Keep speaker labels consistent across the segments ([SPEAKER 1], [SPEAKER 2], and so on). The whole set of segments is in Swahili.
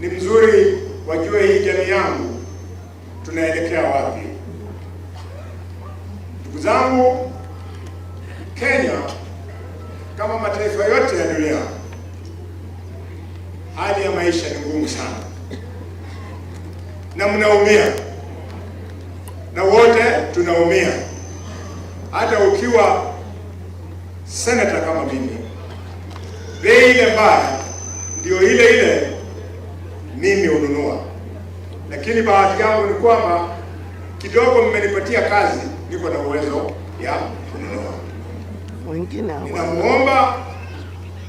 [SPEAKER 1] ni mzuri wajue hii jamii yangu tunaelekea wapi. Ndugu zangu, Kenya kama mataifa yote ya dunia, hali ya maisha ni ngumu sana na mnaumia, na wote tunaumia. Hata ukiwa senator kama mimi, bei ile mbaya ndio ile mimi ununua. Lakini bahati yangu ni kwamba kidogo mmenipatia kazi, niko na uwezo ya kununua. Ninamuomba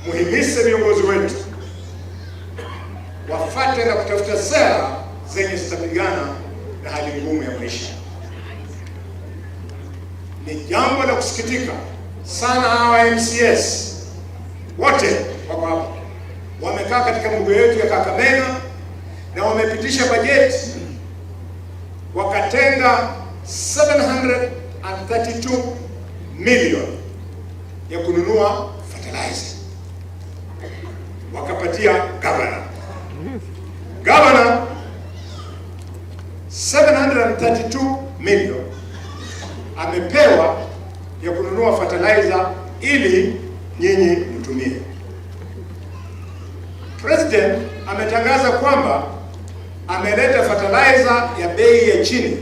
[SPEAKER 1] muhimize viongozi wetu wafuate na kutafuta sera zenye zitapigana na hali ngumu ya maisha. Ni jambo la kusikitika sana, hawa MCS wote wako hapa wamekaa katika mbuga yetu ya Kakamega na wamepitisha bajeti, wakatenga 732 million ya kununua fertilizer, wakapatia governor 732 million amepewa ya kununua fertilizer ili nyinyi mtumie. President ametangaza kwamba ameleta fertilizer ya bei ya chini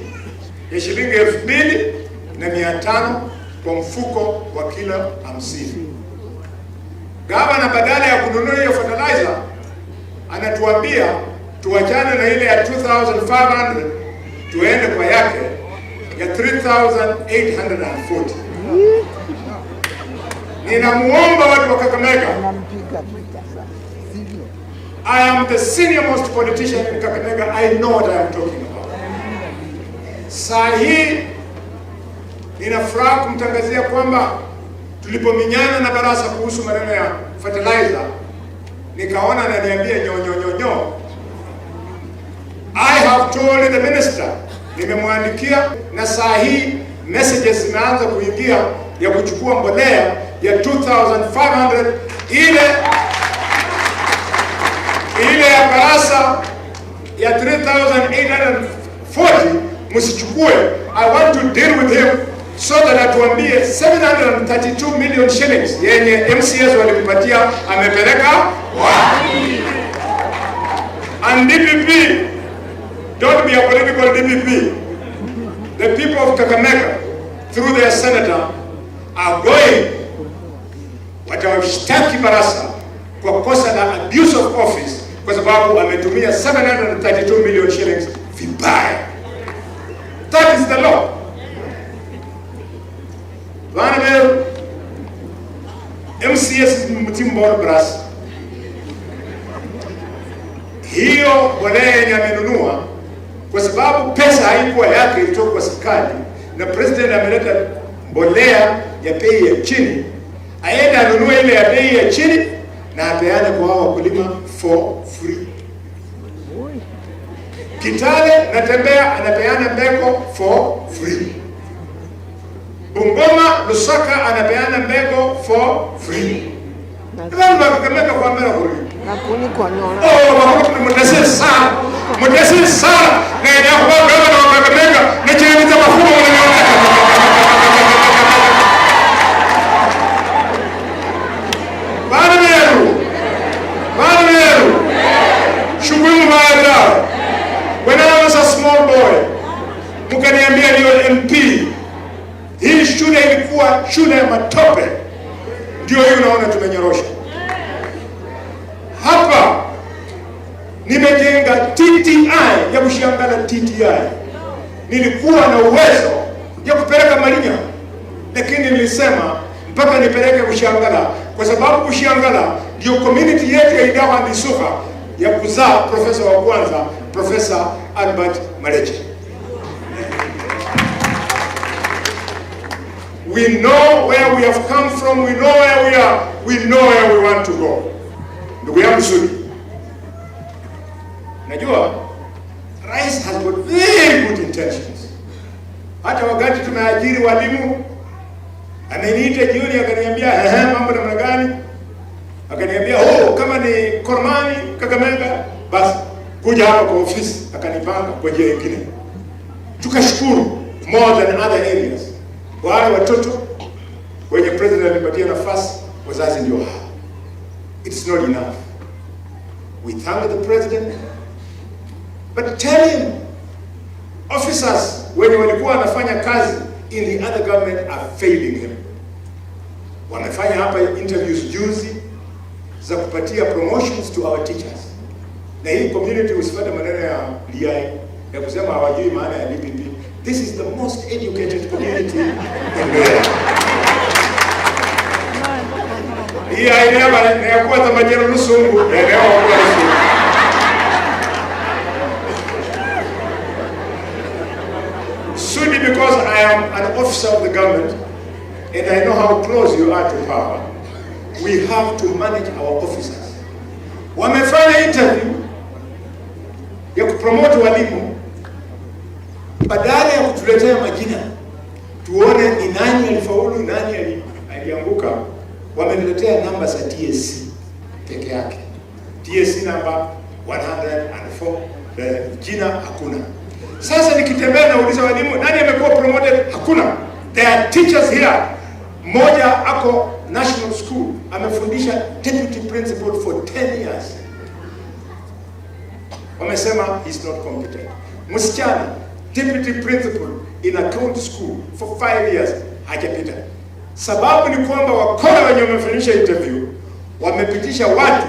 [SPEAKER 1] ya shilingi 2,500 kwa mfuko wa kilo 50. Gavana badala ya kununua hiyo fertilizer anatuambia tuachane na ile ya 2,500 tuende kwa yake ya 3,840. Ninamuomba watu wa Kakamega, I am the senior most politician in Kakamega. I know what I am talking about. Saa hii ninafuraha kumtangazia kwamba tulipominyana na BARASA kuhusu maneno ya fertilizer, nikaona ananiambia nyonyonyonyo. I have told the minister, nimemwandikia, na saa hii messages zinaanza kuingia ya kuchukua mbolea ya 2,500 ile ya BARASA ya 3,840 msichukue. I want to deal with him so that atuambie 732 million shillings yenye MCS walimpatia amepeleka wapi. And DPP, don't be a political DPP. The people of Kakamega through their senator are going watawashtaki BARASA kwa kosa la abuse of office kwa sababu ametumia 732 million shillings vibaya. That is the law. Wanabel MCS mtimbora BARASA, hiyo mbolea yenye amenunua kwa sababu pesa haikuwa yake, ilitoka kwa serikali, na president ameleta mbolea ya bei ya chini, aende anunue ile ya bei ya chini na apeane kwa wakulima for free. Kitale natembea anapeana mbegu for free. Bungoma Lusaka anapeana mbegu for free. Ndio Kakamega kwa mbele huko.
[SPEAKER 2] Nakuni kwa nyola.
[SPEAKER 1] Mtesi sana na ya kwa gavana wa Kakamega na chini za mafumo wanaona. Bana shughuli mbaya. When I was a small boy, mkaniambia niyo MP. Hii shule ilikuwa shule ya matope. Ndio hiyo unaona tumenyorosha. Hapa nimejenga TTI ya kushangala TTI. Nilikuwa na uwezo ya kupeleka Marinya, lakini nilisema mpaka nipeleke kushangala kwa sababu kushangala ndio community yetu ya Idawa Ndisuka ya kuzaa profesa wa kwanza, Professor Albert Maleche. We know where we have come from, we know where we are, we know where we want to go. Ndugu yangu Sudi, najua Rais has got very good intentions. Hata wakati tumeajiri walimu, ameniita jioni akaniambia mambo namna gani? Akaniambia kama ni Kormani Kakamega basi kuja hapa kwa ofisi akanipanga kwa njia nyingine. Tukashukuru more than other areas. Wale watoto wenye president alipatia nafasi, wazazi ndio hao. It's not enough. We thank the president, but tell him officers wenye walikuwa wanafanya kazi in the other government are failing him. Wamefanya hapa interviews juzi za kupatia promotions to our teachers. Na hii community usifanye maneno ya liai ya kusema hawajui maana ya DPP. This is the most educated community in Kenya. Hii haina ni ya kuwa tamajero lusungu ya leo kwa lusungu. Solely because I am an officer of the government and I know how close you are to power, we have to manage our officers. Wamefanya interview ya kupromote walimu, badala ya kutuletea majina tuone ni nani alifaulu, nani alianguka, wameniletea namba za TSC peke yake. TSC number 104, jina hakuna. Sasa nikitembea na uliza walimu nani amekuwa promoted, hakuna. There are teachers here. Mmoja ako national school amefundisha deputy principal for 10 years. Wamesema he's not competent. Msichana deputy principal in a county school for 5 years hajapita. Sababu ni kwamba wakora wenye wamefanyisha interview wamepitisha watu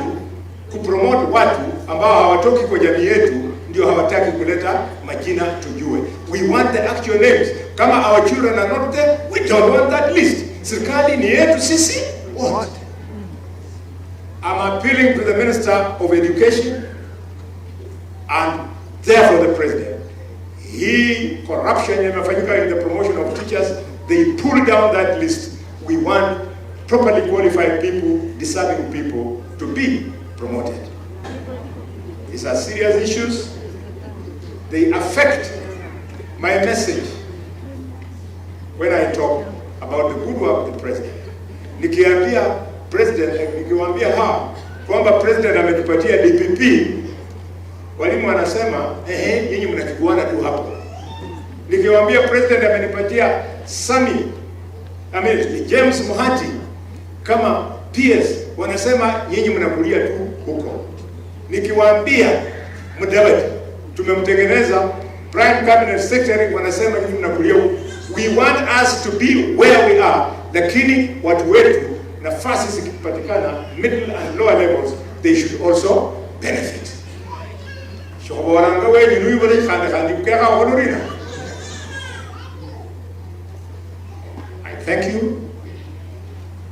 [SPEAKER 1] kupromote watu ambao hawatoki kwa jamii yetu, ndio hawataki kuleta majina tujue. We want the actual names. Kama our children are not there, we don't want that list. Serikali ni yetu sisi wote. I'm appealing to the Minister of Education and therefore the President. Hii corruption imefanyika in the promotion of teachers. They pull down that list. We want properly qualified people, deserving people to be promoted. These are serious issues. They affect my message when I talk about the good work of the president. Nikiambia president, nikiwaambia kwamba president ametupatia DPP, walimu wanasema nyinyi mnakikuana tu hapo. Nikiwaambia president amenipatia James Muhati kama PS, wanasema nyinyi mnakulia tu huko. Nikiwaambia Mudavadi tumemtengeneza prime cabinet secretary, wanasema nyinyi mnakulia huko. We want us to be where we are, lakini watu wetu nafasi zikipatikana middle and lower levels, they should also benefit. Shobaranga wewe ni wale kandi kukeka hodorina. I thank you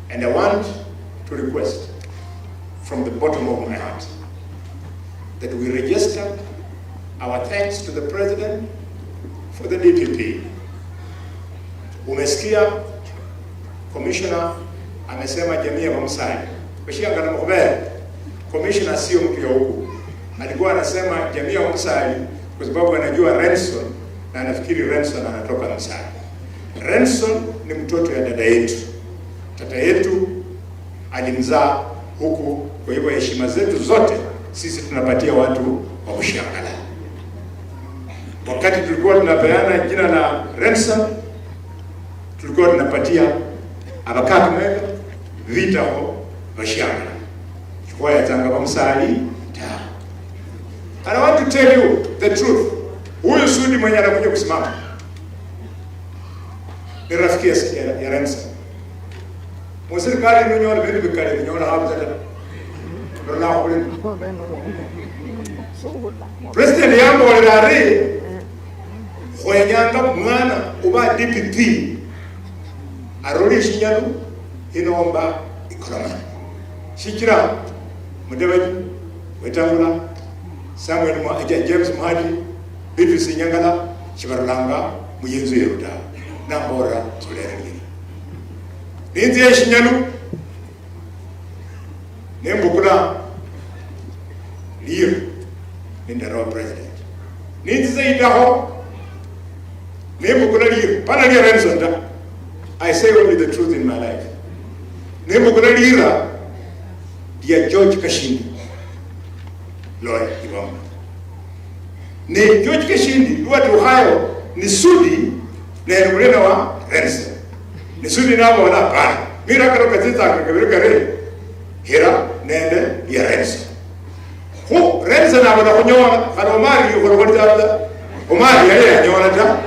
[SPEAKER 1] and I want to request from the bottom of my heart that we register our thanks to the president for the DPP. Umesikia commissioner amesema jamii ya Mamsai. Beshianga na mkubele. Commissioner sio mtu ya huku. Alikuwa anasema jamii ya Mamsai kwa sababu anajua Renson na anafikiri Renson anatoka Mamsai. Renson ni mtoto ya dada yetu. Tata yetu alimzaa huku, kwa hivyo heshima zetu zote sisi tunapatia watu wa Bushangala. Wakati tulikuwa tunapeana jina la Renson, tulikuwa tunapatia Kakamega vita ho Bushangala. Kwa ya tanga Mamsai ta. And I want to tell you the truth. Huyu Sudi mwenye anakuja kusimama ni rafiki ya Renson. Serikali nyonyora bende bikale nyonyora hapo tata. Ndio na President yangu walirari khoyanyanga mwana uba DPP aroli shinyalu inomba ikoloma shikira Mudavadi wetangula Samuel James Muhadi bitu sinyangala shibarulanga muyenzu yeruta nambora tulerengiri ninzi yeshinyalu nembukula liyo nindaro president ninzi zaitaho nembukula liyo pana liyo Renson. I say only the truth in my life. Nembukula lira dia George Kashindi lawyer Ibamba ni George Kishindi watu hayo ni sudi na ngurena wa rense ni sudi nabo wala pa mira karo katita kare hera nende ya rense ho rense na bana kunyoa kana mari ko ko ta umari ya nyona ta